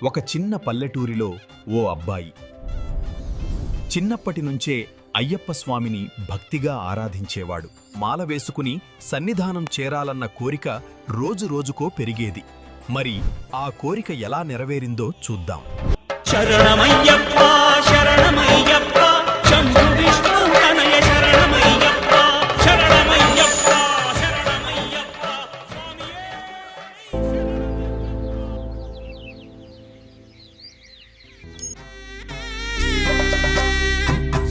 ఒక చిన్న పల్లెటూరిలో ఓ అబ్బాయి చిన్నప్పటి నుంచే అయ్యప్ప స్వామిని భక్తిగా ఆరాధించేవాడు. మాల వేసుకుని సన్నిధానం చేరాలన్న కోరిక రోజురోజుకో పెరిగేది. మరి ఆ కోరిక ఎలా నెరవేరిందో చూద్దాం. శరణమయ్యప్ప శరణమయ్యప్ప శంభు విష్ణు తనయ శరణమయ్యప్ప శరణమయ్యప్ప శరణమయ్యప్ప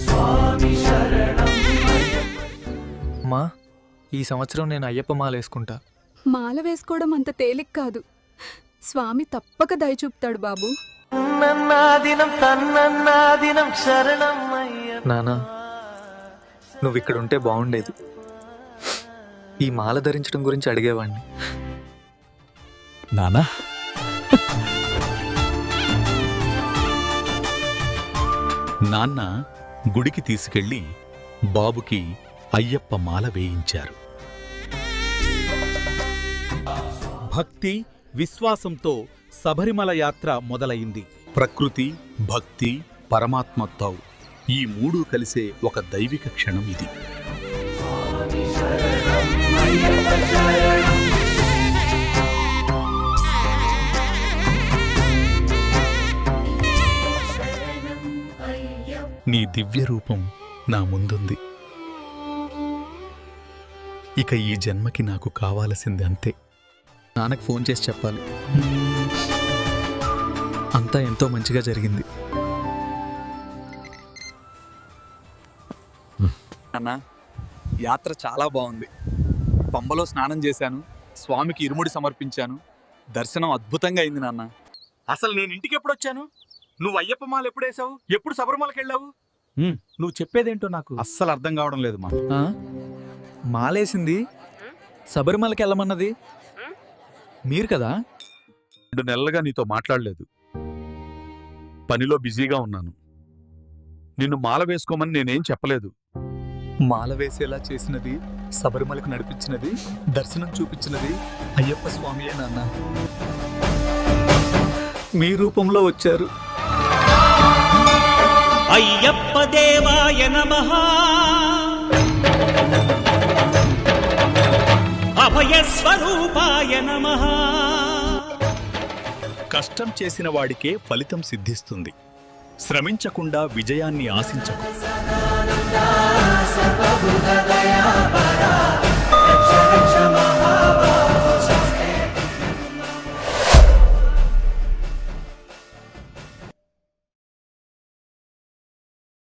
స్వామి శరణం. అమ్మా, ఈ సంవత్సరం నేను అయ్యప్ప మాల వేసుకుంటా. మాల వేసుకోవడం అంత తేలిక కాదు. స్వామి తప్పక దయ చూపుతాడు బాబు. నానా, నువ్వు ఇక్కడ ఉంటే బాగుండేది. ఈ మాల ధరించడం గురించి అడిగేవాణ్ణి. నానా, నాన్న గుడికి తీసుకెళ్లి బాబుకి అయ్యప్ప మాల వేయించారు. భక్తి విశ్వాసంతో శబరిమల యాత్ర మొదలైంది. ప్రకృతి, భక్తి, పరమాత్మతో ఈ మూడూ కలిసే ఒక దైవిక క్షణం ఇది. నీ దివ్య రూపం నా ముందుంది. ఇక ఈ జన్మకి నాకు కావాల్సింది అంతే. నాన్నకు ఫోన్ చేసి చెప్పాలి. అంతా ఎంతో మంచిగా జరిగింది. అన్నా, యాత్ర చాలా బాగుంది. పంబలో స్నానం చేశాను, స్వామికి ఇరుముడి సమర్పించాను. దర్శనం అద్భుతంగా అయింది నాన్న. అసలు నేను ఇంటికి ఎప్పుడు వచ్చాను? నువ్వు అయ్యప్ప మాల ఎప్పుడు వేసావు? ఎప్పుడు శబరిమలకి వెళ్ళావు? నువ్వు చెప్పేదేంటో నాకు అస్సలు అర్థం కావడం లేదు మా. ఆ? మాలేసింది శబరిమలకి వెళ్ళమన్నది మీరు కదా? 2 నెలలుగా నీతో మాట్లాడలేదు. పనిలో బిజీగా ఉన్నాను. నిన్ను మాల వేసుకోమని నేనేం చెప్పలేదు. మాల వేసేలా చేసినది, శబరిమలకు నడిపించినది, దర్శనం చూపించినది అయ్యప్ప స్వామియే నాన్న. మీ రూపంలో వచ్చారు. అయ్యప్ప దేవాయ నమః అభయ స్వరూపాయ నమః. కష్టం చేసిన వాడికే ఫలితం సిద్ధిస్తుంది. శ్రమించకుండా విజయాన్ని ఆశించకు. రక్ష రక్ష మహాబా